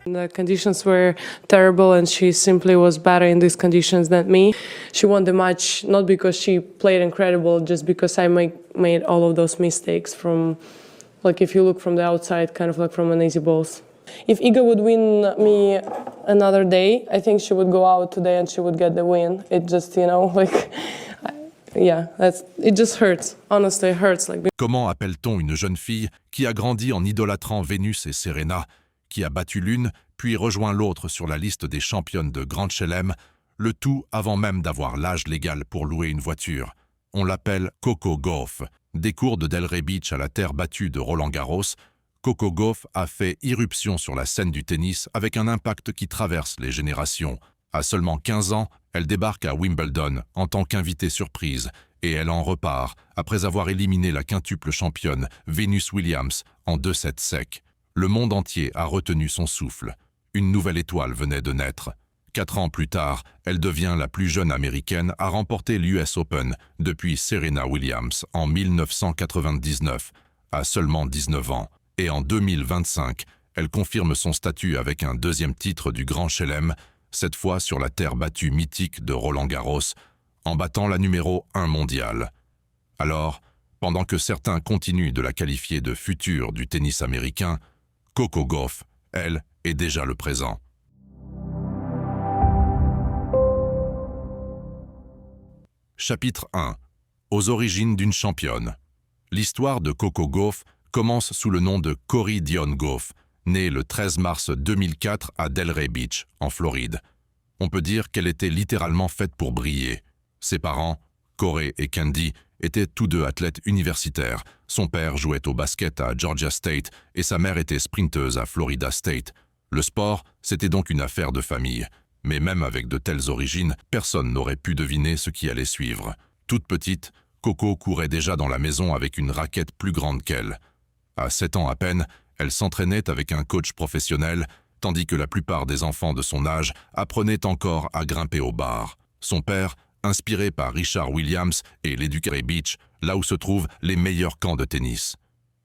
The conditions were terrible and she simply was better in these conditions than me. She won the match not because she played incredible, just because I made all of those mistakes from, like if you look from the outside, kind of like from an easy balls. If Iga would win me another day, I think she would go out today and she would get the win. It just, like... Yeah, it just hurts. Honestly, it hurts. Comment appelle-t-on une jeune fille qui a grandi en idolâtrant Vénus et Serena, qui a battu l'une, puis rejoint l'autre sur la liste des championnes de Grand Chelem, le tout avant même d'avoir l'âge légal pour louer une voiture? On l'appelle Coco Gauff. Des cours de Delray Beach à la terre battue de Roland-Garros, Coco Gauff a fait irruption sur la scène du tennis avec un impact qui traverse les générations. À seulement 15 ans, elle débarque à Wimbledon en tant qu'invitée surprise et elle en repart après avoir éliminé la quintuple championne Venus Williams en 2 sets secs. Le monde entier a retenu son souffle. Une nouvelle étoile venait de naître. 4 ans plus tard, elle devient la plus jeune américaine à remporter l'US Open depuis Serena Williams en 1999, à seulement 19 ans. Et en 2025, elle confirme son statut avec un 2e titre du Grand Chelem, cette fois sur la terre battue mythique de Roland-Garros, en battant la numéro 1 mondiale. Alors, pendant que certains continuent de la qualifier de future du tennis américain, Coco Gauff, elle, est déjà le présent. Chapitre 1. Aux origines d'une championne. L'histoire de Coco Gauff commence sous le nom de Cory Dion Gauff, née le 13 mars 2004 à Delray Beach, en Floride. On peut dire qu'elle était littéralement faite pour briller. Ses parents, Corey et Candy, étaient tous deux athlètes universitaires. Son père jouait au basket à Georgia State et sa mère était sprinteuse à Florida State. Le sport, c'était donc une affaire de famille. Mais même avec de telles origines, personne n'aurait pu deviner ce qui allait suivre. Toute petite, Coco courait déjà dans la maison avec une raquette plus grande qu'elle. À 7 ans à peine, elle s'entraînait avec un coach professionnel, tandis que la plupart des enfants de son âge apprenaient encore à grimper au bar. Son père, inspiré par Richard Williams et l'Educare Beach, là où se trouvent les meilleurs camps de tennis.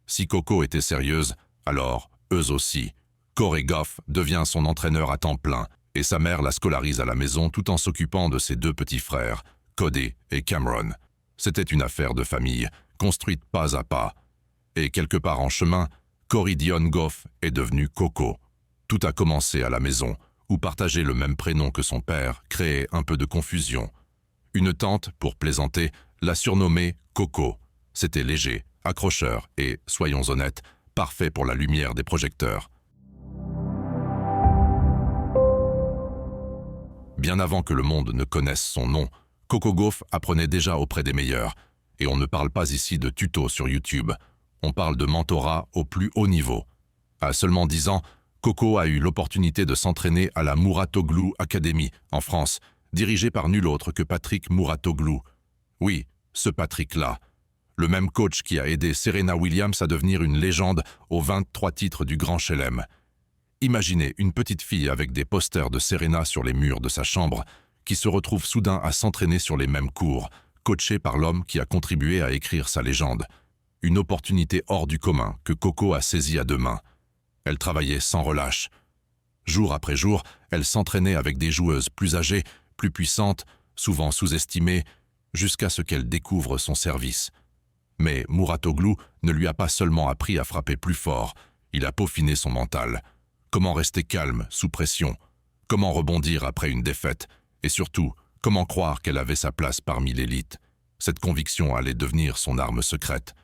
Si Coco était sérieuse, alors eux aussi. Cory Gauff devient son entraîneur à temps plein et sa mère la scolarise à la maison tout en s'occupant de ses 2 petits frères, Cody et Cameron. C'était une affaire de famille, construite pas à pas. Et quelque part en chemin, Cory Dion Gauff est devenu Coco. Tout a commencé à la maison, où partager le même prénom que son père créait un peu de confusion. Une tante, pour plaisanter, l'a surnommé Coco. C'était léger, accrocheur et, soyons honnêtes, parfait pour la lumière des projecteurs. Bien avant que le monde ne connaisse son nom, Coco Gauff apprenait déjà auprès des meilleurs. Et on ne parle pas ici de tutos sur YouTube. On parle de mentorat au plus haut niveau. À seulement 10 ans, Coco a eu l'opportunité de s'entraîner à la Mouratoglou Academy, en France, dirigée par nul autre que Patrick Mouratoglou. Oui, ce Patrick-là. Le même coach qui a aidé Serena Williams à devenir une légende aux 23 titres du Grand Chelem. Imaginez une petite fille avec des posters de Serena sur les murs de sa chambre, qui se retrouve soudain à s'entraîner sur les mêmes cours, coachée par l'homme qui a contribué à écrire sa légende. Une opportunité hors du commun que Coco a saisie à 2 mains. Elle travaillait sans relâche. Jour après jour, elle s'entraînait avec des joueuses plus âgées, plus puissantes, souvent sous-estimées, jusqu'à ce qu'elle découvre son service. Mais Mouratoglou ne lui a pas seulement appris à frapper plus fort, il a peaufiné son mental. Comment rester calme, sous pression? Comment rebondir après une défaite? Et surtout, comment croire qu'elle avait sa place parmi l'élite? Cette conviction allait devenir son arme secrète.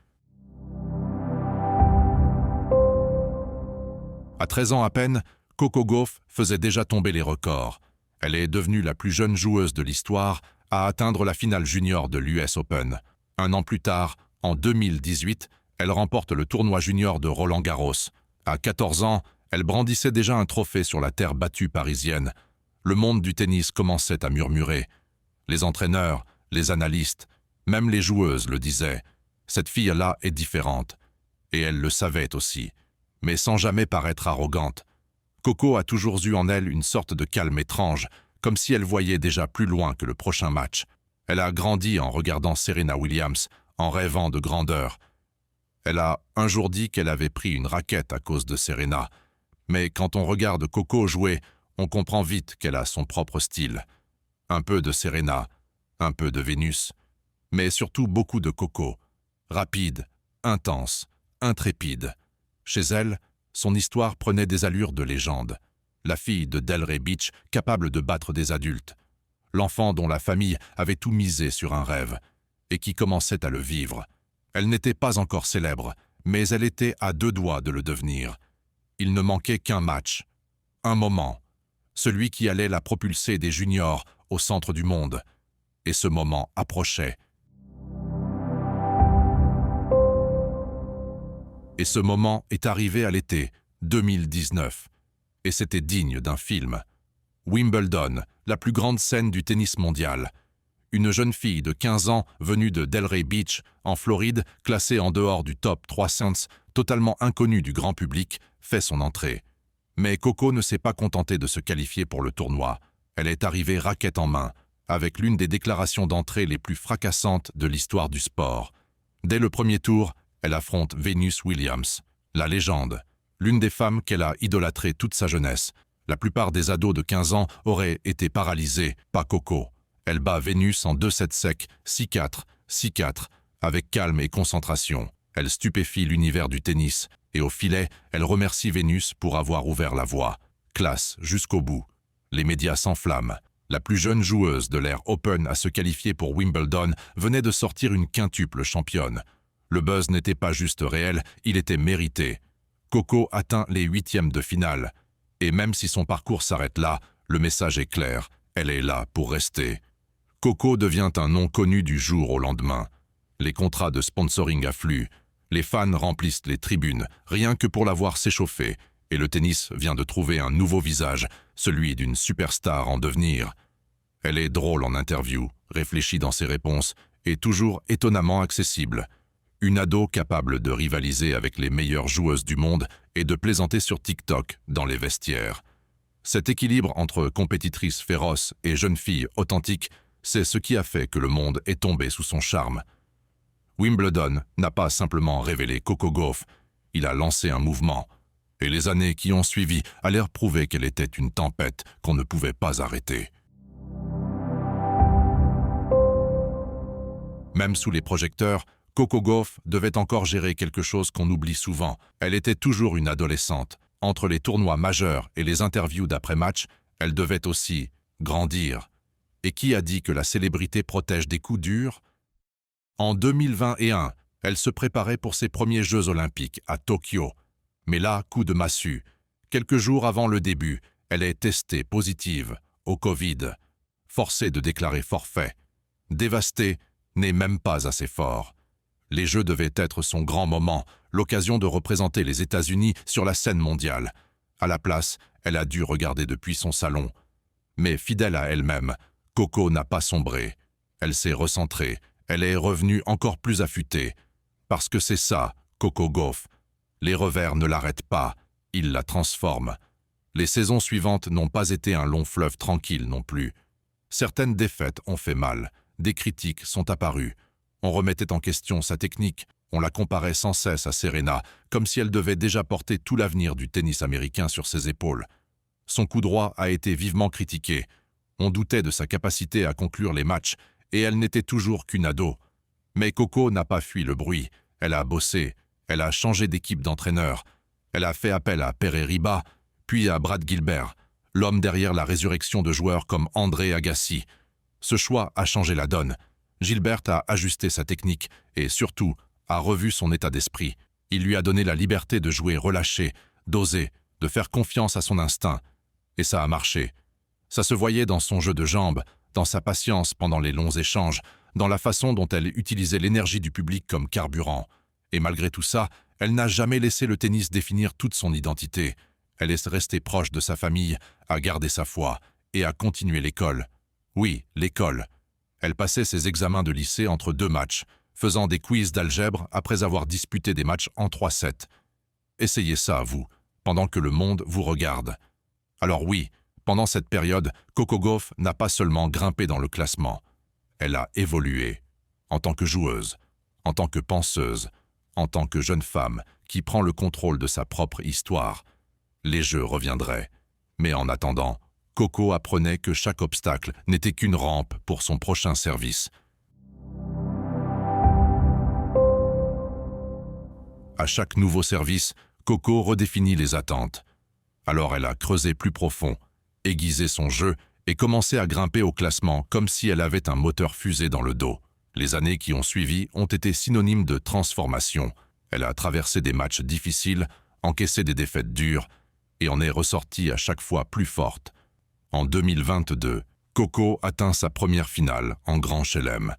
À 13 ans à peine, Coco Gauff faisait déjà tomber les records. Elle est devenue la plus jeune joueuse de l'histoire à atteindre la finale junior de l'US Open. 1 an plus tard, en 2018, elle remporte le tournoi junior de Roland-Garros. À 14 ans, elle brandissait déjà un trophée sur la terre battue parisienne. Le monde du tennis commençait à murmurer. Les entraîneurs, les analystes, même les joueuses le disaient. Cette fille-là est différente. Et elle le savait aussi. Mais sans jamais paraître arrogante. Coco a toujours eu en elle une sorte de calme étrange, comme si elle voyait déjà plus loin que le prochain match. Elle a grandi en regardant Serena Williams, en rêvant de grandeur. Elle a un jour dit qu'elle avait pris une raquette à cause de Serena, Mais quand on regarde Coco jouer, on comprend vite qu'elle a son propre style. Un peu de Serena, un peu de Vénus, mais surtout beaucoup de Coco. Rapide, intense, intrépide. Chez elle, son histoire prenait des allures de légende. La fille de Delray Beach, capable de battre des adultes. L'enfant dont la famille avait tout misé sur un rêve, et qui commençait à le vivre. Elle n'était pas encore célèbre, mais elle était à 2 doigts de le devenir. Il ne manquait qu'un match, un moment, celui qui allait la propulser des juniors au centre du monde. Et ce moment approchait. Et ce moment est arrivé à l'été 2019. Et c'était digne d'un film. Wimbledon, la plus grande scène du tennis mondial. Une jeune fille de 15 ans venue de Delray Beach, en Floride, classée en dehors du top 300, totalement inconnue du grand public, fait son entrée. Mais Coco ne s'est pas contentée de se qualifier pour le tournoi. Elle est arrivée raquette en main, avec l'une des déclarations d'entrée les plus fracassantes de l'histoire du sport. Dès le premier tour, elle affronte Venus Williams, la légende, l'une des femmes qu'elle a idolâtrée toute sa jeunesse. La plupart des ados de 15 ans auraient été paralysés, pas Coco. Elle bat Vénus en 2 sets secs, 6-4, 6-4, avec calme et concentration. Elle stupéfie l'univers du tennis, et au filet, elle remercie Vénus pour avoir ouvert la voie. Classe jusqu'au bout. Les médias s'enflamment. La plus jeune joueuse de l'ère Open à se qualifier pour Wimbledon venait de sortir une quintuple championne. Le buzz n'était pas juste réel, il était mérité. Coco atteint les 8e de finale. Et même si son parcours s'arrête là, le message est clair, elle est là pour rester. Coco devient un nom connu du jour au lendemain. Les contrats de sponsoring affluent, les fans remplissent les tribunes, rien que pour la voir s'échauffer, et le tennis vient de trouver un nouveau visage, celui d'une superstar en devenir. Elle est drôle en interview, réfléchie dans ses réponses, et toujours étonnamment accessible. Une ado capable de rivaliser avec les meilleures joueuses du monde et de plaisanter sur TikTok dans les vestiaires. Cet équilibre entre compétitrice féroce et jeune fille authentique, c'est ce qui a fait que le monde est tombé sous son charme. Wimbledon n'a pas simplement révélé Coco Gauff, il a lancé un mouvement. Et les années qui ont suivi allèrent prouver qu'elle était une tempête qu'on ne pouvait pas arrêter. Même sous les projecteurs, Coco Gauff devait encore gérer quelque chose qu'on oublie souvent. Elle était toujours une adolescente. Entre les tournois majeurs et les interviews d'après-match, elle devait aussi grandir. Et qui a dit que la célébrité protège des coups durs? En 2021, elle se préparait pour ses premiers Jeux olympiques à Tokyo. Mais là, coup de massue. Quelques jours avant le début, elle est testée positive au Covid. Forcée de déclarer forfait. Dévastée, n'est même pas assez fort. Les Jeux devaient être son grand moment, l'occasion de représenter les États-Unis sur la scène mondiale. À la place, elle a dû regarder depuis son salon. Mais fidèle à elle-même, Coco n'a pas sombré. Elle s'est recentrée, elle est revenue encore plus affûtée. Parce que c'est ça, Coco Gauff. Les revers ne l'arrêtent pas, ils la transforment. Les saisons suivantes n'ont pas été un long fleuve tranquille non plus. Certaines défaites ont fait mal, des critiques sont apparues. On remettait en question sa technique, on la comparait sans cesse à Serena, comme si elle devait déjà porter tout l'avenir du tennis américain sur ses épaules. Son coup droit a été vivement critiqué. On doutait de sa capacité à conclure les matchs, et elle n'était toujours qu'une ado. Mais Coco n'a pas fui le bruit, elle a bossé, elle a changé d'équipe d'entraîneur, elle a fait appel à Pere Riba, puis à Brad Gilbert, l'homme derrière la résurrection de joueurs comme André Agassi. Ce choix a changé la donne. Gilbert a ajusté sa technique et, surtout, a revu son état d'esprit. Il lui a donné la liberté de jouer relâché, d'oser, de faire confiance à son instinct. Et ça a marché. Ça se voyait dans son jeu de jambes, dans sa patience pendant les longs échanges, dans la façon dont elle utilisait l'énergie du public comme carburant. Et malgré tout ça, elle n'a jamais laissé le tennis définir toute son identité. Elle est restée proche de sa famille, a gardé sa foi et a continué l'école. Oui, l'école. Elle passait ses examens de lycée entre 2 matchs, faisant des quiz d'algèbre après avoir disputé des matchs en 3 sets. Essayez ça, vous, pendant que le monde vous regarde. Alors oui, pendant cette période, Coco Gauff n'a pas seulement grimpé dans le classement. Elle a évolué, en tant que joueuse, en tant que penseuse, en tant que jeune femme qui prend le contrôle de sa propre histoire. les jeux reviendraient. Mais en attendant, Coco apprenait que chaque obstacle n'était qu'une rampe pour son prochain service. À chaque nouveau service, Coco redéfinit les attentes. Alors elle a creusé plus profond, aiguisé son jeu et commencé à grimper au classement comme si elle avait un moteur fusée dans le dos. Les années qui ont suivi ont été synonymes de transformation. Elle a traversé des matchs difficiles, encaissé des défaites dures et en est ressortie à chaque fois plus forte. En 2022, Coco atteint sa première finale en Grand Chelem.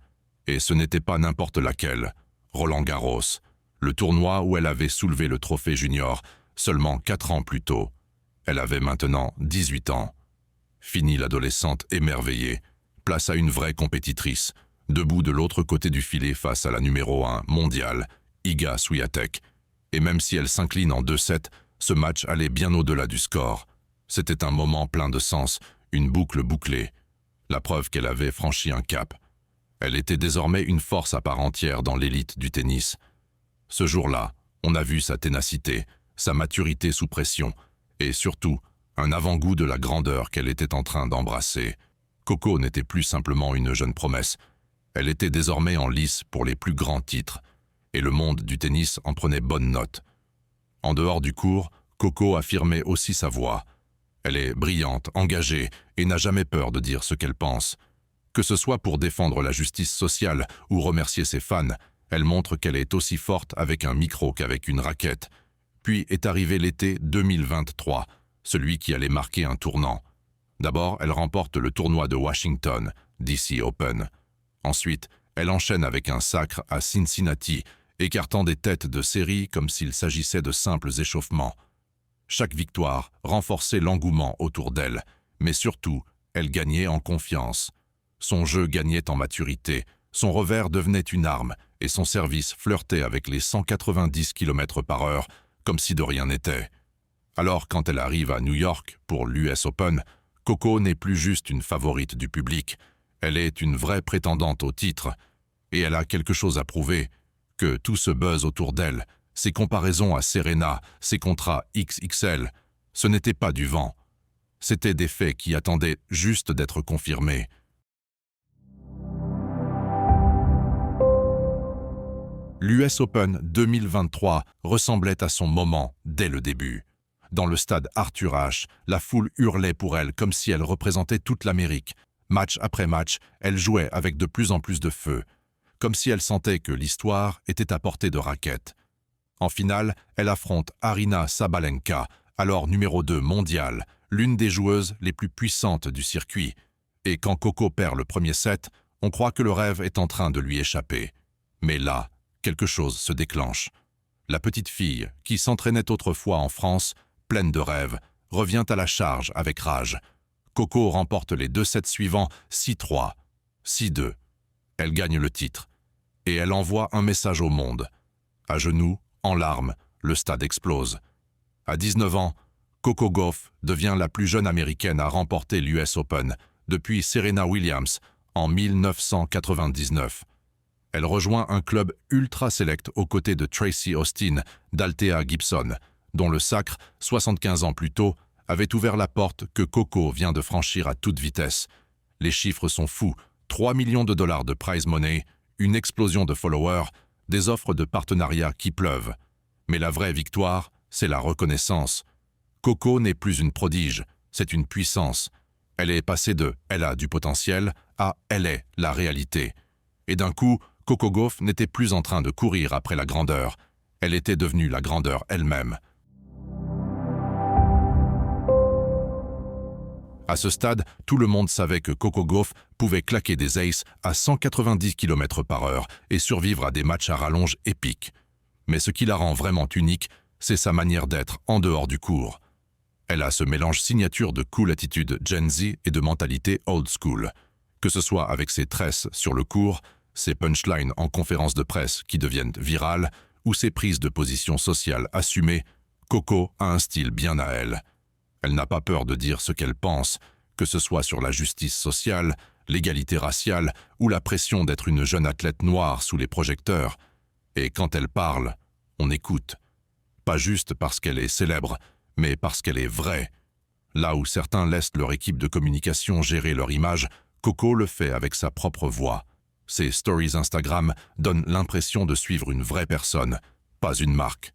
Et ce n'était pas n'importe laquelle, Roland-Garros, le tournoi où elle avait soulevé le trophée junior seulement 4 ans plus tôt. Elle avait maintenant 18 ans. Fini l'adolescente émerveillée, place à une vraie compétitrice, debout de l'autre côté du filet face à la numéro 1 mondiale, Iga Swiatek. Et même si elle s'incline en 2-7, ce match allait bien au-delà du score. C'était un moment plein de sens, une boucle bouclée. La preuve qu'elle avait franchi un cap. Elle était désormais une force à part entière dans l'élite du tennis. Ce jour-là, on a vu sa ténacité, sa maturité sous pression, et surtout, un avant-goût de la grandeur qu'elle était en train d'embrasser. Coco n'était plus simplement une jeune promesse. Elle était désormais en lice pour les plus grands titres, et le monde du tennis en prenait bonne note. En dehors du court, Coco affirmait aussi sa voix. Elle est brillante, engagée, et n'a jamais peur de dire ce qu'elle pense. Que ce soit pour défendre la justice sociale ou remercier ses fans, elle montre qu'elle est aussi forte avec un micro qu'avec une raquette. Puis est arrivé l'été 2023, celui qui allait marquer un tournant. D'abord, elle remporte le tournoi de Washington, DC Open. Ensuite, elle enchaîne avec un sacre à Cincinnati, écartant des têtes de série comme s'il s'agissait de simples échauffements. Chaque victoire renforçait l'engouement autour d'elle, mais surtout, elle gagnait en confiance. Son jeu gagnait en maturité, son revers devenait une arme et son service flirtait avec les 190 km/h comme si de rien n'était. Alors quand elle arrive à New York pour l'US Open, Coco n'est plus juste une favorite du public, elle est une vraie prétendante au titre. Et elle a quelque chose à prouver, que tout ce buzz autour d'elle, ses comparaisons à Serena, ses contrats XXL, ce n'était pas du vent. C'étaient des faits qui attendaient juste d'être confirmés. L'US Open 2023 ressemblait à son moment dès le début. Dans le stade Arthur Ashe, la foule hurlait pour elle comme si elle représentait toute l'Amérique. Match après match, elle jouait avec de plus en plus de feu, comme si elle sentait que l'histoire était à portée de raquette. En finale, elle affronte Aryna Sabalenka, alors numéro 2 mondiale, l'une des joueuses les plus puissantes du circuit. Et quand Coco perd le premier set, on croit que le rêve est en train de lui échapper. Mais là, quelque chose se déclenche. La petite fille, qui s'entraînait autrefois en France, pleine de rêves, revient à la charge avec rage. Coco remporte les 2 sets suivants 6-3, 6-2. Elle gagne le titre. Et elle envoie un message au monde. À genoux, en larmes, le stade explose. À 19 ans, Coco Gauff devient la plus jeune américaine à remporter l'US Open depuis Serena Williams en 1999. Elle rejoint un club ultra select aux côtés de Tracy Austin, d'Althea Gibson, dont le sacre, 75 ans plus tôt, avait ouvert la porte que Coco vient de franchir à toute vitesse. Les chiffres sont fous, 3 millions de dollars de prize money, une explosion de followers, des offres de partenariat qui pleuvent. Mais la vraie victoire, c'est la reconnaissance. Coco n'est plus une prodige, c'est une puissance. Elle est passée de « elle a du potentiel » à « elle est la réalité ». Et d'un coup, Coco Gauff n'était plus en train de courir après la grandeur. Elle était devenue la grandeur elle-même. À ce stade, tout le monde savait que Coco Gauff pouvait claquer des aces à 190 km/h et survivre à des matchs à rallonge épiques. Mais ce qui la rend vraiment unique, c'est sa manière d'être en dehors du court. Elle a ce mélange signature de cool attitude Gen Z et de mentalité old school. Que ce soit avec ses tresses sur le court, ses punchlines en conférence de presse qui deviennent virales, ou ses prises de position sociale assumées, Coco a un style bien à elle. Elle n'a pas peur de dire ce qu'elle pense, que ce soit sur la justice sociale, l'égalité raciale ou la pression d'être une jeune athlète noire sous les projecteurs. Et quand elle parle, on écoute. Pas juste parce qu'elle est célèbre, mais parce qu'elle est vraie. Là où certains laissent leur équipe de communication gérer leur image, Coco le fait avec sa propre voix. Ses stories Instagram donnent l'impression de suivre une vraie personne, pas une marque.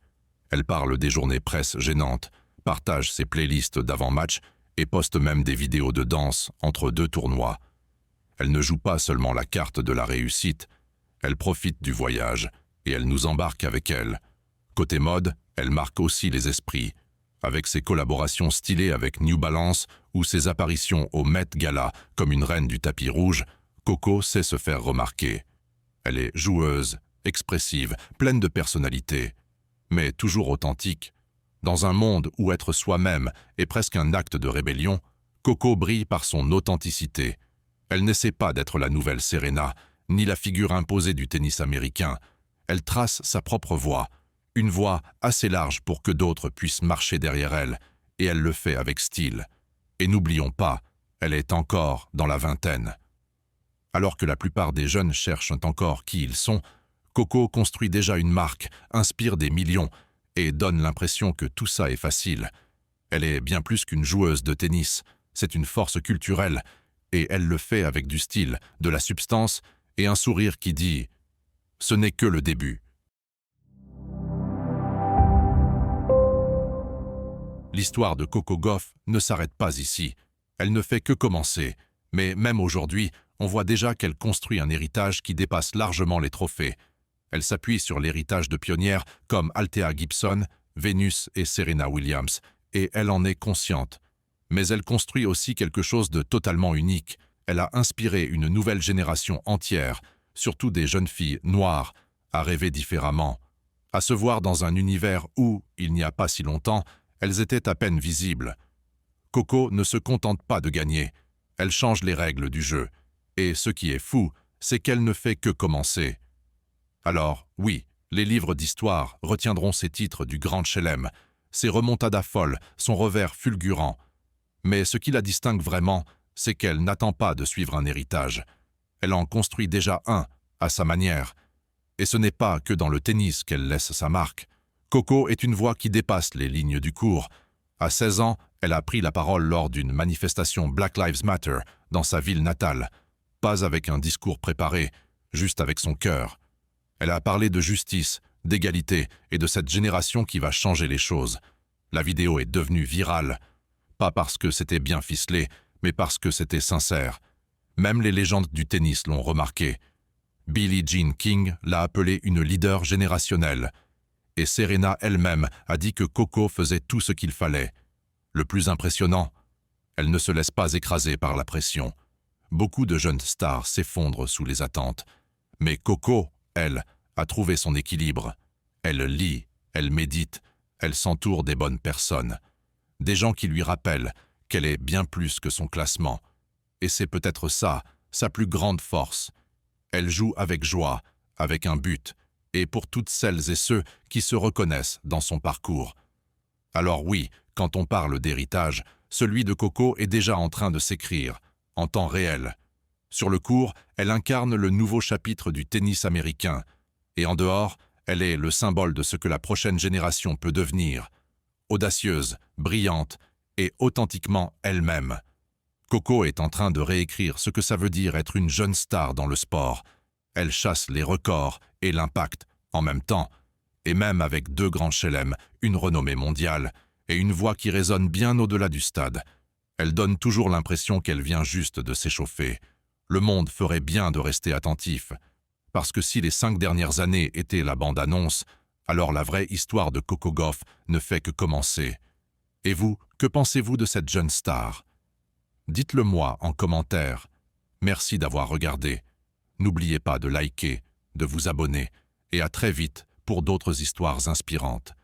Elle parle des journées presse gênantes, partage ses playlists d'avant-match et poste même des vidéos de danse entre deux tournois. Elle ne joue pas seulement la carte de la réussite, elle profite du voyage et elle nous embarque avec elle. Côté mode, elle marque aussi les esprits. Avec ses collaborations stylées avec New Balance ou ses apparitions au Met Gala comme une reine du tapis rouge, Coco sait se faire remarquer. Elle est joueuse, expressive, pleine de personnalité, mais toujours authentique. Dans un monde où être soi-même est presque un acte de rébellion, Coco brille par son authenticité. Elle n'essaie pas d'être la nouvelle Serena, ni la figure imposée du tennis américain. Elle trace sa propre voie, une voie assez large pour que d'autres puissent marcher derrière elle, et elle le fait avec style. Et n'oublions pas, elle est encore dans la vingtaine. Alors que la plupart des jeunes cherchent encore qui ils sont, Coco construit déjà une marque, inspire des millions et donne l'impression que tout ça est facile. Elle est bien plus qu'une joueuse de tennis, c'est une force culturelle et elle le fait avec du style, de la substance et un sourire qui dit « Ce n'est que le début ». L'histoire de Coco Gauff ne s'arrête pas ici. Elle ne fait que commencer, mais même aujourd'hui, on voit déjà qu'elle construit un héritage qui dépasse largement les trophées. Elle s'appuie sur l'héritage de pionnières comme Althea Gibson, Venus et Serena Williams, et elle en est consciente. Mais elle construit aussi quelque chose de totalement unique. Elle a inspiré une nouvelle génération entière, surtout des jeunes filles noires, à rêver différemment, à se voir dans un univers où, il n'y a pas si longtemps, elles étaient à peine visibles. Coco ne se contente pas de gagner, elle change les règles du jeu. Et ce qui est fou, c'est qu'elle ne fait que commencer. Alors, oui, les livres d'histoire retiendront ses titres du Grand Chelem, ses remontadas folles, son revers fulgurant. Mais ce qui la distingue vraiment, c'est qu'elle n'attend pas de suivre un héritage. Elle en construit déjà un, à sa manière. Et ce n'est pas que dans le tennis qu'elle laisse sa marque. Coco est une voix qui dépasse les lignes du cours. À 16 ans, elle a pris la parole lors d'une manifestation Black Lives Matter dans sa ville natale. Pas avec un discours préparé, juste avec son cœur. Elle a parlé de justice, d'égalité et de cette génération qui va changer les choses. La vidéo est devenue virale, pas parce que c'était bien ficelé, mais parce que c'était sincère. Même les légendes du tennis l'ont remarqué. Billie Jean King l'a appelée une leader générationnelle. Et Serena elle-même a dit que Coco faisait tout ce qu'il fallait. Le plus impressionnant, elle ne se laisse pas écraser par la pression. Beaucoup de jeunes stars s'effondrent sous les attentes. Mais Coco, elle, a trouvé son équilibre. Elle lit, elle médite, elle s'entoure des bonnes personnes. Des gens qui lui rappellent qu'elle est bien plus que son classement. Et c'est peut-être ça, sa plus grande force. Elle joue avec joie, avec un but, et pour toutes celles et ceux qui se reconnaissent dans son parcours. Alors oui, quand on parle d'héritage, celui de Coco est déjà en train de s'écrire, en temps réel. Sur le court, elle incarne le nouveau chapitre du tennis américain, et en dehors, elle est le symbole de ce que la prochaine génération peut devenir. Audacieuse, brillante et authentiquement elle-même. Coco est en train de réécrire ce que ça veut dire être une jeune star dans le sport. Elle chasse les records et l'impact en même temps, et même avec 2 grands chelems, une renommée mondiale et une voix qui résonne bien au-delà du stade. Elle donne toujours l'impression qu'elle vient juste de s'échauffer. Le monde ferait bien de rester attentif, parce que si les 5 dernières années étaient la bande-annonce, alors la vraie histoire de Coco Gauff ne fait que commencer. Et vous, que pensez-vous de cette jeune star? Dites-le moi en commentaire. Merci d'avoir regardé. N'oubliez pas de liker, de vous abonner, et à très vite pour d'autres histoires inspirantes.